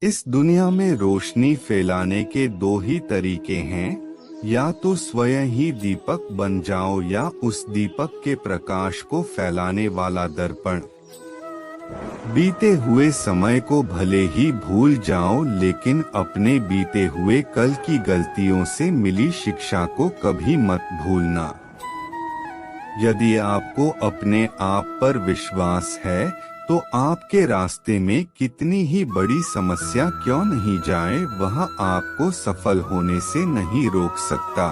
इस दुनिया में रोशनी फैलाने के दो ही तरीके हैं, या तो स्वयं ही दीपक बन जाओ या उस दीपक के प्रकाश को फैलाने वाला दर्पण। बीते हुए समय को भले ही भूल जाओ, लेकिन अपने बीते हुए कल की गलतियों से मिली शिक्षा को कभी मत भूलना। यदि आपको अपने आप पर विश्वास है तो आपके रास्ते में कितनी ही बड़ी समस्या क्यों नहीं जाए, वह आपको सफल होने से नहीं रोक सकता।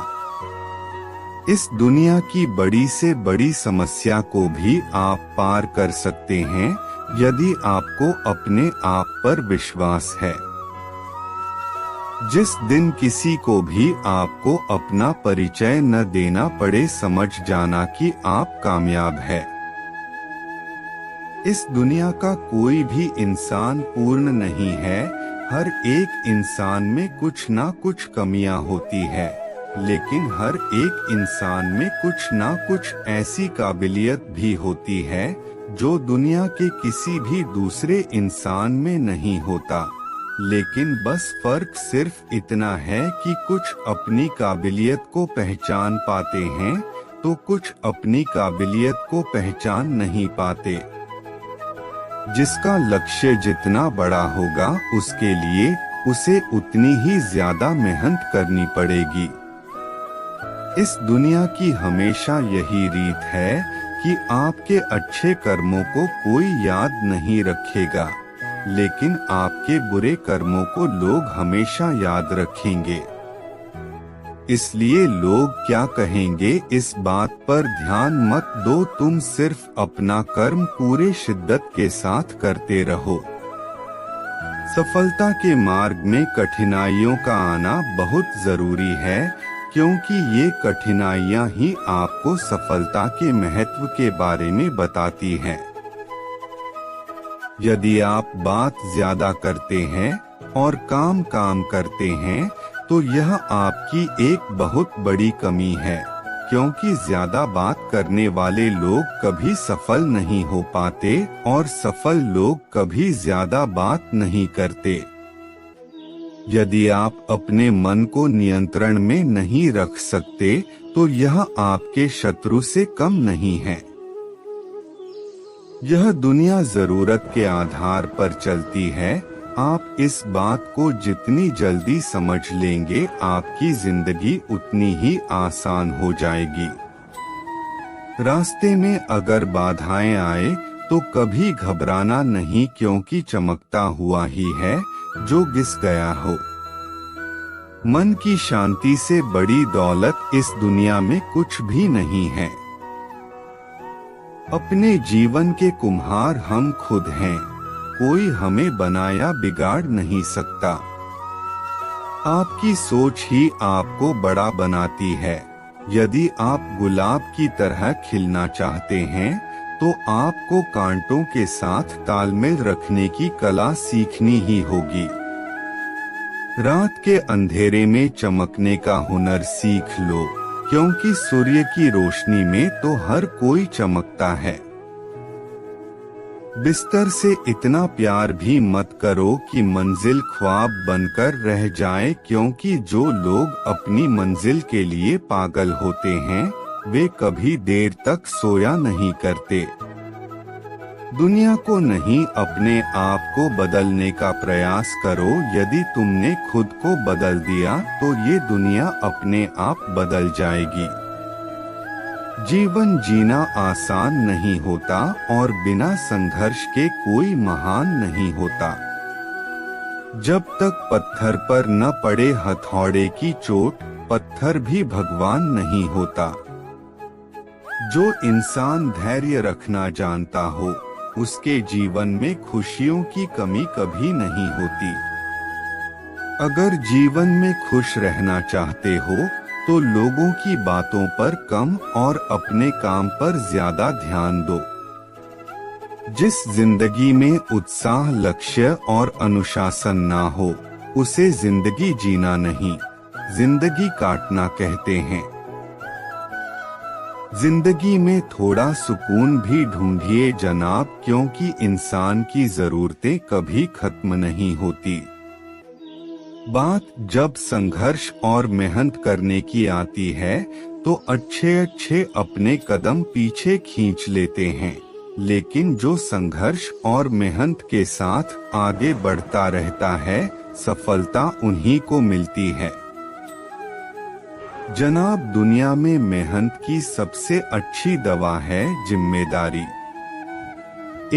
इस दुनिया की बड़ी से बड़ी समस्या को भी आप पार कर सकते हैं यदि आपको अपने आप पर विश्वास है। जिस दिन किसी को भी आपको अपना परिचय न देना पड़े, समझ जाना कि आप कामयाब है। इस दुनिया का कोई भी इंसान पूर्ण नहीं है। हर एक इंसान में कुछ ना कुछ कमियां होती है, लेकिन हर एक इंसान में कुछ ना कुछ ऐसी काबिलियत भी होती है जो दुनिया के किसी भी दूसरे इंसान में नहीं होता। लेकिन बस फर्क सिर्फ इतना है कि कुछ अपनी काबिलियत को पहचान पाते हैं तो कुछ अपनी काबिलियत को पहचान नहीं पाते। जिसका लक्ष्य जितना बड़ा होगा उसके लिए उसे उतनी ही ज्यादा मेहनत करनी पड़ेगी। इस दुनिया की हमेशा यही रीत है कि आपके अच्छे कर्मों को कोई याद नहीं रखेगा, लेकिन आपके बुरे कर्मों को लोग हमेशा याद रखेंगे। इसलिए लोग क्या कहेंगे इस बात पर ध्यान मत दो, तुम सिर्फ अपना कर्म पूरे शिद्दत के साथ करते रहो। सफलता के मार्ग में कठिनाइयों का आना बहुत जरूरी है, क्योंकि ये कठिनाइयां ही आपको सफलता के महत्व के बारे में बताती हैं। यदि आप बात ज्यादा करते हैं और काम करते हैं तो यह आपकी एक बहुत बड़ी कमी है, क्योंकि ज्यादा बात करने वाले लोग कभी सफल नहीं हो पाते और सफल लोग कभी ज्यादा बात नहीं करते। यदि आप अपने मन को नियंत्रण में नहीं रख सकते तो यह आपके शत्रु से कम नहीं है। यह दुनिया जरूरत के आधार पर चलती है। आप इस बात को जितनी जल्दी समझ लेंगे, आपकी जिंदगी उतनी ही आसान हो जाएगी। रास्ते में अगर बाधाएं आए तो कभी घबराना नहीं, क्योंकि चमकता हुआ ही है जो घिस गया हो। मन की शांति से बड़ी दौलत इस दुनिया में कुछ भी नहीं है। अपने जीवन के कुम्हार हम खुद हैं, कोई हमें बनाया बिगाड़ नहीं सकता। आपकी सोच ही आपको बड़ा बनाती है। यदि आप गुलाब की तरह खिलना चाहते हैं तो आपको कांटों के साथ तालमेल रखने की कला सीखनी ही होगी। रात के अंधेरे में चमकने का हुनर सीख लो, क्योंकि सूर्य की रोशनी में तो हर कोई चमकता है। बिस्तर से इतना प्यार भी मत करो कि मंजिल ख्वाब बनकर रह जाए, क्योंकि जो लोग अपनी मंजिल के लिए पागल होते हैं वे कभी देर तक सोया नहीं करते। दुनिया को नहीं, अपने आप को बदलने का प्रयास करो। यदि तुमने खुद को बदल दिया तो ये दुनिया अपने आप बदल जाएगी। जीवन जीना आसान नहीं होता और बिना संघर्ष के कोई महान नहीं होता। जब तक पत्थर पर न पड़े हथौड़े की चोट, पत्थर भी भगवान नहीं होता। जो इंसान धैर्य रखना जानता हो उसके जीवन में खुशियों की कमी कभी नहीं होती। अगर जीवन में खुश रहना चाहते हो तो लोगों की बातों पर कम और अपने काम पर ज्यादा ध्यान दो। जिस जिंदगी में उत्साह, लक्ष्य और अनुशासन ना हो उसे जिंदगी जीना नहीं, जिंदगी काटना कहते हैं। जिंदगी में थोड़ा सुकून भी ढूंढिए जनाब, क्योंकि इंसान की जरूरतें कभी खत्म नहीं होती। बात जब संघर्ष और मेहनत करने की आती है तो अच्छे अच्छे अपने कदम पीछे खींच लेते हैं, लेकिन जो संघर्ष और मेहनत के साथ आगे बढ़ता रहता है, सफलता उन्हीं को मिलती है। जनाब, दुनिया में मेहनत की सबसे अच्छी दवा है जिम्मेदारी।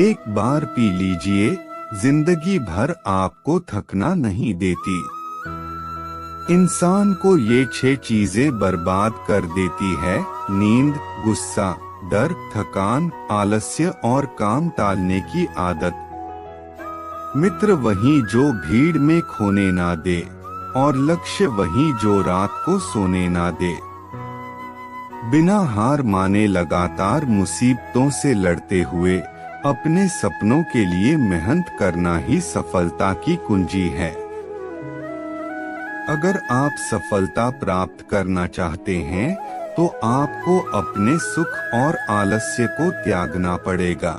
एक बार पी लीजिए, जिंदगी भर आपको थकना नहीं देती। इंसान को ये 6 चीजें बर्बाद कर देती है: नींद, गुस्सा, डर, थकान, आलस्य और काम टालने की आदत। मित्र वही जो भीड़ में खोने ना दे, और लक्ष्य वही जो रात को सोने ना दे। बिना हार माने लगातार मुसीबतों से लड़ते हुए अपने सपनों के लिए मेहनत करना ही सफलता की कुंजी है। अगर आप सफलता प्राप्त करना चाहते हैं तो आपको अपने सुख और आलस्य को त्यागना पड़ेगा।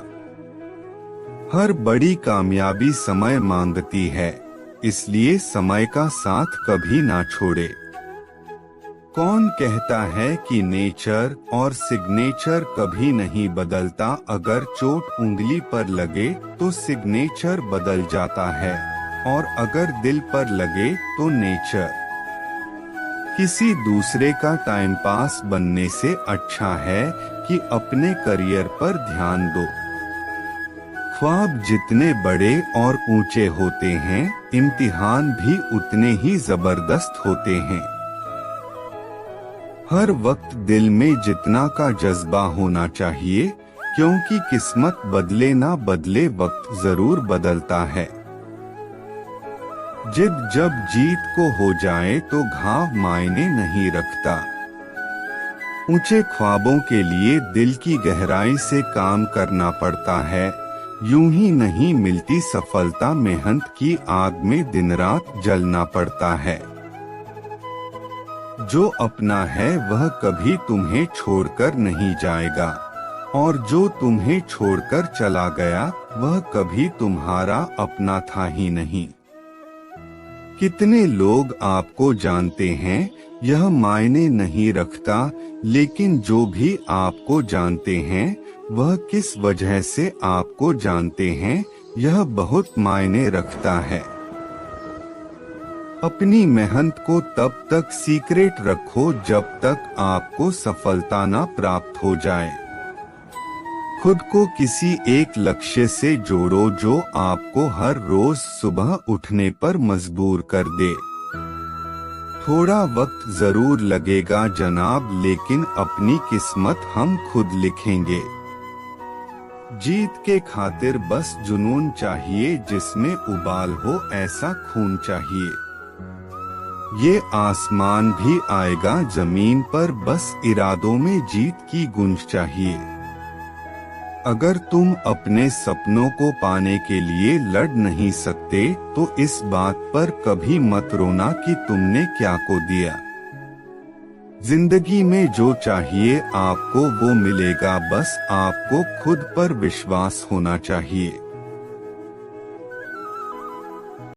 हर बड़ी कामयाबी समय मांगती है, इसलिए समय का साथ कभी ना छोड़े। कौन कहता है कि नेचर और सिग्नेचर कभी नहीं बदलता? अगर चोट उंगली पर लगे तो सिग्नेचर बदल जाता है, और अगर दिल पर लगे तो नेचर। किसी दूसरे का टाइम पास बनने से अच्छा है कि अपने करियर पर ध्यान दो। ख्वाब जितने बड़े और ऊंचे होते हैं, इम्तिहान भी उतने ही जबरदस्त होते हैं। हर वक्त दिल में जितना का जज्बा होना चाहिए, क्योंकि किस्मत बदले ना बदले वक्त जरूर बदलता है। जिद जब जीत को हो जाए तो घाव मायने नहीं रखता। ऊंचे ख्वाबों के लिए दिल की गहराई से काम करना पड़ता है, यूं ही नहीं मिलती सफलता। मेहनत की आग में दिन रात जलना पड़ता है। जो अपना है वह कभी तुम्हें छोड़कर नहीं जाएगा, और जो तुम्हें छोड़कर चला गया वह कभी तुम्हारा अपना था ही नहीं। कितने लोग आपको जानते हैं यह मायने नहीं रखता, लेकिन जो भी आपको जानते हैं वह किस वजह से आपको जानते हैं, यह बहुत मायने रखता है। अपनी मेहनत को तब तक सीक्रेट रखो जब तक आपको सफलता न प्राप्त हो जाए। खुद को किसी एक लक्ष्य से जोड़ो जो आपको हर रोज सुबह उठने पर मजबूर कर दे। थोड़ा वक्त जरूर लगेगा जनाब, लेकिन अपनी किस्मत हम खुद लिखेंगे। जीत के खातिर बस जुनून चाहिए, जिसमें उबाल हो ऐसा खून चाहिए। ये आसमान भी आएगा जमीन पर, बस इरादों में जीत की गूंज चाहिए। अगर तुम अपने सपनों को पाने के लिए लड़ नहीं सकते तो इस बात पर कभी मत रोना कि तुमने क्या खो दिया। जिंदगी में जो चाहिए आपको वो मिलेगा, बस आपको खुद पर विश्वास होना चाहिए।